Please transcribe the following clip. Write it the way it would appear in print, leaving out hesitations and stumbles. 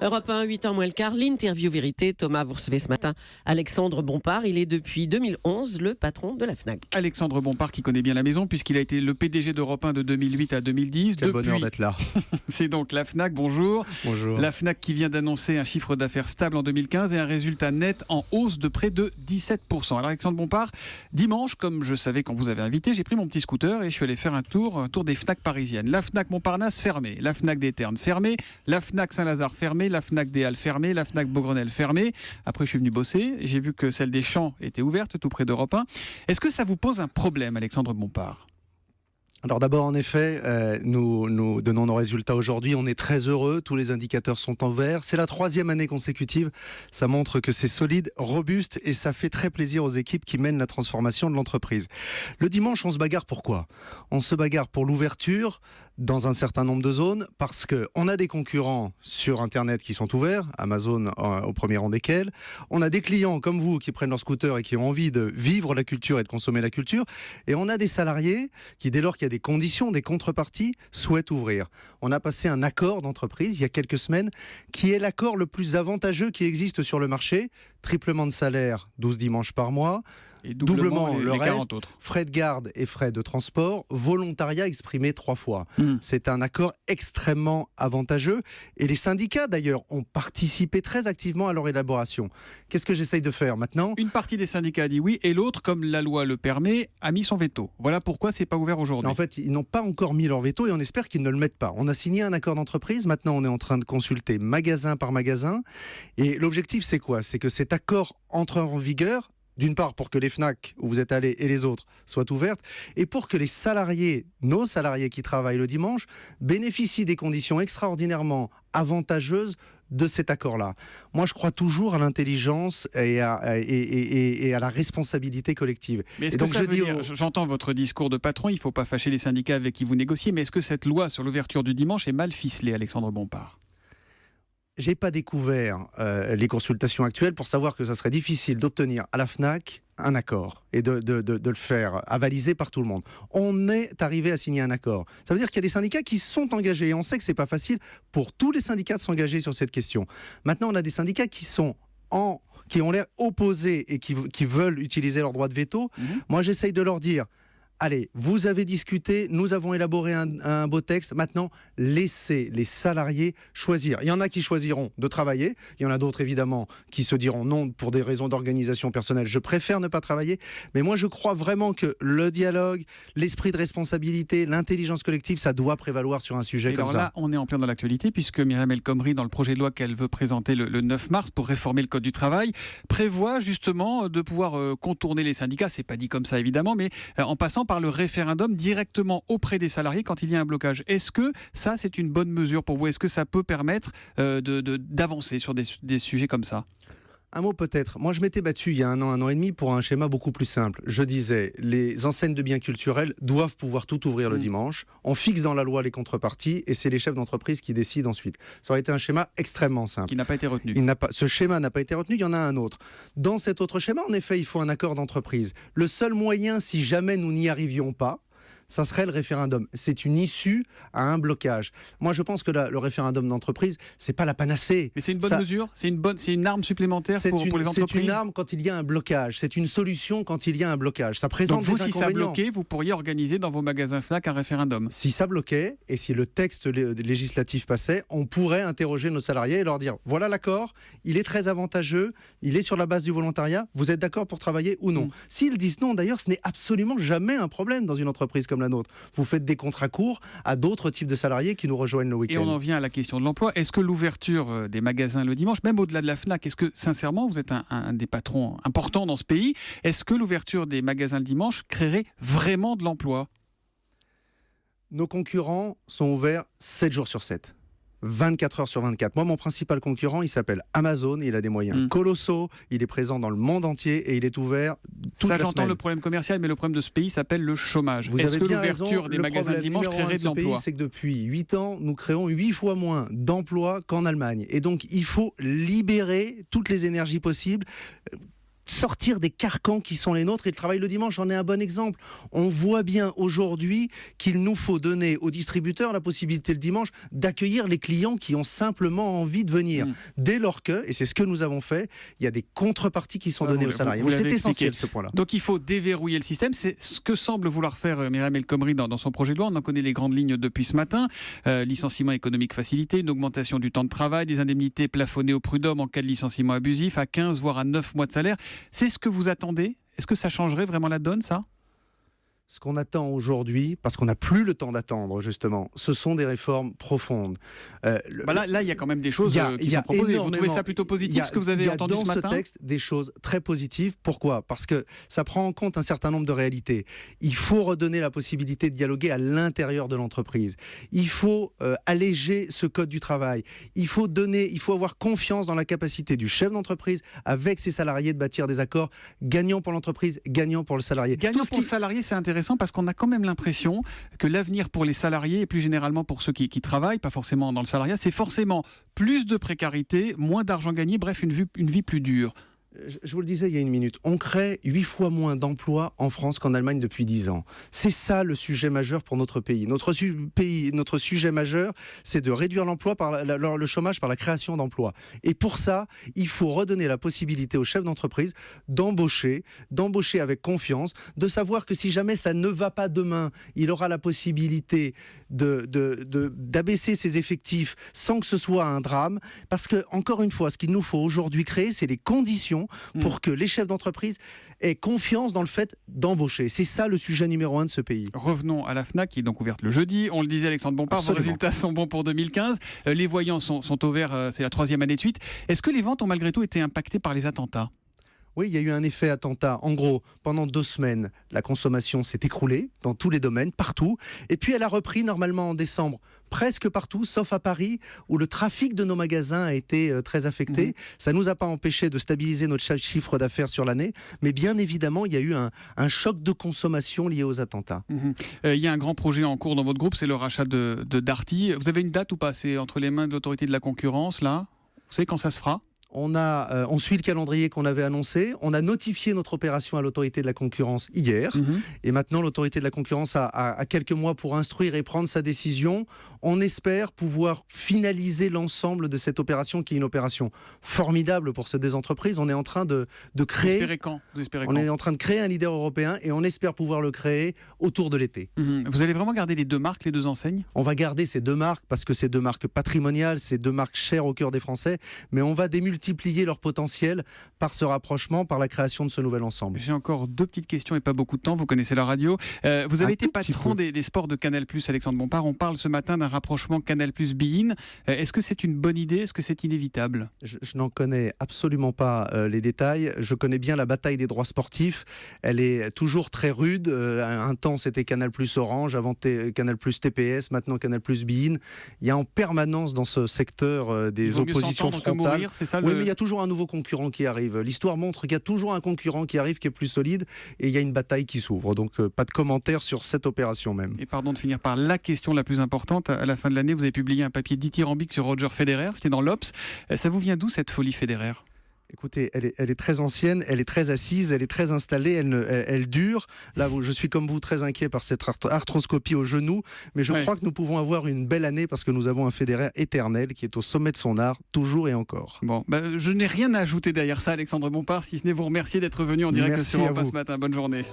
Europe 1, 8h moins le quart, l'interview vérité. Thomas, vous recevez ce matin Alexandre Bompard. Il est depuis 2011 le patron de la FNAC. Alexandre Bompard qui connaît bien la maison puisqu'il a été le PDG d'Europe 1 de 2008 à 2010. Quel bonheur d'être là. C'est donc la FNAC, bonjour. Bonjour. La FNAC qui vient d'annoncer un chiffre d'affaires stable en 2015 et un résultat net en hausse de près de 17%. Alors Alexandre Bompard, dimanche, comme je savais quand vous avez invité, j'ai pris mon petit scooter et je suis allé faire un tour des FNAC parisiennes. La FNAC Montparnasse fermée, la FNAC des Ternes fermée, la FNAC Saint-Lazare fermée, la FNAC des Halles fermée, la FNAC Beaugrenelle fermée. Après je suis venu bosser et j'ai vu que celle des Champs était ouverte tout près d'Europe 1. Est-ce que ça vous pose un problème, Alexandre Bompard ? Alors d'abord, en effet, nous donnons nos résultats aujourd'hui. On est très heureux. Tous les indicateurs sont en vert. C'est la 3e année consécutive. Ça montre que c'est solide, robuste et ça fait très plaisir aux équipes qui mènent la transformation de l'entreprise. Le dimanche, on se bagarre pourquoi ? On se bagarre pour l'ouverture dans un certain nombre de zones parce qu'on a des concurrents sur Internet qui sont ouverts, Amazon au premier rang desquels. On a des clients comme vous qui prennent leur scooter et qui ont envie de vivre la culture et de consommer la culture. Et on a des salariés qui, dès lors qu'il y a des conditions, des contreparties, souhaitent ouvrir. On a passé un accord d'entreprise il y a quelques semaines qui est l'accord le plus avantageux qui existe sur le marché. Triplement de salaire, 12 dimanches par mois. Et doublement le les 40 reste, autres. frais de garde et frais de transport, volontariat exprimé 3 fois. C'est un accord extrêmement avantageux et les syndicats d'ailleurs ont participé très activement à leur élaboration. Qu'est-ce que j'essaye de faire maintenant ? Une partie des syndicats a dit oui et l'autre, comme la loi le permet, a mis son veto. Voilà pourquoi c'est pas ouvert aujourd'hui. En fait, ils n'ont pas encore mis leur veto et on espère qu'ils ne le mettent pas. On a signé un accord d'entreprise, maintenant on est en train de consulter magasin par magasin et l'objectif c'est quoi ? C'est que cet accord entre en vigueur. D'une part, pour que les FNAC où vous êtes allés et les autres soient ouvertes, et pour que les salariés, nos salariés qui travaillent le dimanche, bénéficient des conditions extraordinairement avantageuses de cet accord-là. Moi, je crois toujours à l'intelligence et à la responsabilité collective. Mais est-ce que ça veut dire, j'entends votre discours de patron, il ne faut pas fâcher les syndicats avec qui vous négociez, mais est-ce que cette loi sur l'ouverture du dimanche est mal ficelée, Alexandre Bompard ? J'ai pas découvert les consultations actuelles pour savoir que ça serait difficile d'obtenir à la FNAC un accord et de le faire avaliser par tout le monde. On est arrivé à signer un accord. Ça veut dire qu'il y a des syndicats qui sont engagés et on sait que c'est pas facile pour tous les syndicats de s'engager sur cette question. Maintenant, on a des syndicats qui ont l'air opposés et qui veulent utiliser leur droit de veto. Moi, j'essaye de leur dire allez, vous avez discuté, nous avons élaboré un beau texte. Maintenant, laissez les salariés choisir. Il y en a qui choisiront de travailler. Il y en a d'autres, évidemment, qui se diront non pour des raisons d'organisation personnelle. Je préfère ne pas travailler. Mais moi, je crois vraiment que le dialogue, l'esprit de responsabilité, l'intelligence collective, ça doit prévaloir sur un sujet comme ça. Alors là, on est en plein dans l'actualité puisque Myriam El Khomri, dans le projet de loi qu'elle veut présenter le 9 mars pour réformer le Code du travail, prévoit justement de pouvoir contourner les syndicats. C'est pas dit comme ça, évidemment, mais en passant par le référendum directement auprès des salariés quand il y a un blocage. Est-ce que ça, c'est une bonne mesure pour vous ? Est-ce que ça peut permettre d'avancer sur des sujets comme ça ? Un mot peut-être. Moi, je m'étais battu il y a un an et demi pour un schéma beaucoup plus simple. Je disais, les enseignes de biens culturels doivent pouvoir tout ouvrir le dimanche. On fixe dans la loi les contreparties et c'est les chefs d'entreprise qui décident ensuite. Ça aurait été un schéma extrêmement simple. Qui n'a pas été retenu. Ce schéma n'a pas été retenu, il y en a un autre. Dans cet autre schéma, en effet, il faut un accord d'entreprise. Le seul moyen, si jamais nous n'y arrivions pas, ça serait le référendum. C'est une issue à un blocage. Moi, je pense que le référendum d'entreprise, c'est pas la panacée. Mais c'est une bonne mesure ? C'est une arme supplémentaire pour les entreprises ? C'est une arme quand il y a un blocage. C'est une solution quand il y a un blocage. Ça présente des inconvénients. Donc vous, si ça bloquait, vous pourriez organiser dans vos magasins FNAC un référendum ? Si ça bloquait, et si le texte législatif passait, on pourrait interroger nos salariés et leur dire, voilà l'accord, il est très avantageux, il est sur la base du volontariat, vous êtes d'accord pour travailler ou non ? S'ils disent non, d'ailleurs, ce n'est absolument jamais un problème dans une entreprise comme la nôtre. Vous faites des contrats courts à d'autres types de salariés qui nous rejoignent le week-end. Et on en vient à la question de l'emploi. Est-ce que l'ouverture des magasins le dimanche, même au-delà de la FNAC, est-ce que sincèrement vous êtes un des patrons importants dans ce pays, est-ce que l'ouverture des magasins le dimanche créerait vraiment de l'emploi ? Nos concurrents sont ouverts 7 jours sur 7. 24 heures sur 24. Moi, mon principal concurrent, il s'appelle Amazon. Il a des moyens colossaux. Il est présent dans le monde entier et il est ouvert toute la semaine. Ça, j'entends le problème commercial, mais le problème de ce pays s'appelle le chômage. Est-ce que l'ouverture des magasins dimanche créerait de l'emploi ? C'est que depuis 8 ans, nous créons 8 fois moins d'emplois qu'en Allemagne. Et donc, il faut libérer toutes les énergies possibles. sortir des carcans qui sont les nôtres. Et le travail le dimanche en est un bon exemple. On voit bien aujourd'hui qu'il nous faut donner aux distributeurs la possibilité le dimanche d'accueillir les clients qui ont simplement envie de venir. Dès lors que, et c'est ce que nous avons fait, il y a des contreparties qui sont données aux salariés. Vous C'est l'avez essentiel expliqué. ce point-là. Donc il faut déverrouiller le système. C'est ce que semble vouloir faire Myriam El Khomri dans son projet de loi. On en connaît les grandes lignes depuis ce matin. Licenciement économique facilité, une augmentation du temps de travail, des indemnités plafonnées au prud'homme en cas de licenciement abusif à 15 voire à 9 mois de salaire. C'est ce que vous attendez ? Est-ce que ça changerait vraiment la donne, ça ? Ce qu'on attend aujourd'hui, parce qu'on n'a plus le temps d'attendre, justement, ce sont des réformes profondes. Là, il y a quand même des choses qui sont proposées. Vous trouvez ça plutôt positif, ce que vous avez entendu ce matin ? Il y a dans ce texte des choses très positives. Pourquoi ? Parce que ça prend en compte un certain nombre de réalités. Il faut redonner la possibilité de dialoguer à l'intérieur de l'entreprise. Il faut alléger ce code du travail. Il faut avoir confiance dans la capacité du chef d'entreprise avec ses salariés de bâtir des accords gagnants pour l'entreprise, gagnants pour le salarié. Gagnant pour le salarié, c'est intéressant parce qu'on a quand même l'impression que l'avenir pour les salariés et plus généralement pour ceux qui travaillent, pas forcément dans le salariat, c'est forcément plus de précarité, moins d'argent gagné, bref, une vie plus dure. Je vous le disais il y a une minute, on crée 8 fois moins d'emplois en France qu'en Allemagne depuis 10 ans. C'est ça le sujet majeur pour notre pays. Notre sujet majeur, c'est de réduire le chômage par la création d'emplois. Et pour ça, il faut redonner la possibilité aux chefs d'entreprise d'embaucher avec confiance, de savoir que si jamais ça ne va pas demain, il aura la possibilité d'abaisser ses effectifs sans que ce soit un drame. Parce que, encore une fois, ce qu'il nous faut aujourd'hui créer, c'est les conditions pour que les chefs d'entreprise aient confiance dans le fait d'embaucher. C'est ça le sujet numéro 1 de ce pays. Revenons à la FNAC qui est donc ouverte le jeudi. On le disait, Alexandre Bompard, vos résultats sont bons pour 2015. Les voyants sont au vert, c'est la 3e année de suite. Est-ce que les ventes ont malgré tout été impactées par les attentats ? Oui, il y a eu un effet attentat. En gros, pendant 2 semaines, la consommation s'est écroulée dans tous les domaines, partout. Et puis elle a repris normalement en décembre, presque partout, sauf à Paris, où le trafic de nos magasins a été très affecté. Ça ne nous a pas empêché de stabiliser notre chiffre d'affaires sur l'année. Mais bien évidemment, il y a eu un choc de consommation lié aux attentats. Il y a un grand projet en cours dans votre groupe, c'est le rachat de Darty. Vous avez une date ou pas ? C'est entre les mains de l'autorité de la concurrence, là ? Vous savez quand ça se fera ? On suit le calendrier qu'on avait annoncé. On a notifié notre opération à l'autorité de la concurrence hier. Et maintenant, l'autorité de la concurrence a quelques mois pour instruire et prendre sa décision. On espère pouvoir finaliser l'ensemble de cette opération qui est une opération formidable pour ces entreprises. On est en train de créer... On est en train de créer un leader européen et on espère pouvoir le créer autour de l'été. Vous allez vraiment garder les 2 marques, les 2 enseignes ? On va garder ces 2 marques parce que c'est 2 marques patrimoniales, c'est 2 marques chères au cœur des Français, mais on va démultiplier leur potentiel par ce rapprochement, par la création de ce nouvel ensemble. J'ai encore 2 petites questions et pas beaucoup de temps. Vous connaissez la radio. Vous avez été patron des sports de Canal+, Alexandre Bompard. On parle ce matin d'un rapprochement Canal+ Bein. Est-ce que c'est une bonne idée ? Est-ce que c'est inévitable ? Je n'en connais absolument pas les détails. Je connais bien la bataille des droits sportifs. Elle est toujours très rude. Un temps, c'était Canal+ Orange, avant Canal+ TPS, maintenant Canal+ Bein. Il y a en permanence dans ce secteur des oppositions frontales. Mourir, c'est ça Oui, mais il y a toujours un nouveau concurrent qui arrive. L'histoire montre qu'il y a toujours un concurrent qui arrive, qui est plus solide, et il y a une bataille qui s'ouvre. Donc, pas de commentaires sur cette opération même. Et pardon de finir par la question la plus importante. À la fin de l'année, vous avez publié un papier dithyrambique sur Roger Federer. C'était dans l'Obs. Ça vous vient d'où cette folie Federer ? Écoutez, elle est très ancienne, elle est très assise, elle est très installée, elle dure. Là, je suis comme vous très inquiet par cette arthroscopie au genou, mais je crois que nous pouvons avoir une belle année parce que nous avons un Federer éternel qui est au sommet de son art, toujours et encore. Bon, je n'ai rien à ajouter derrière ça, Alexandre Bompard, si ce n'est vous remercier d'être venu en direct sur Europe 1 ce matin. Bonne journée.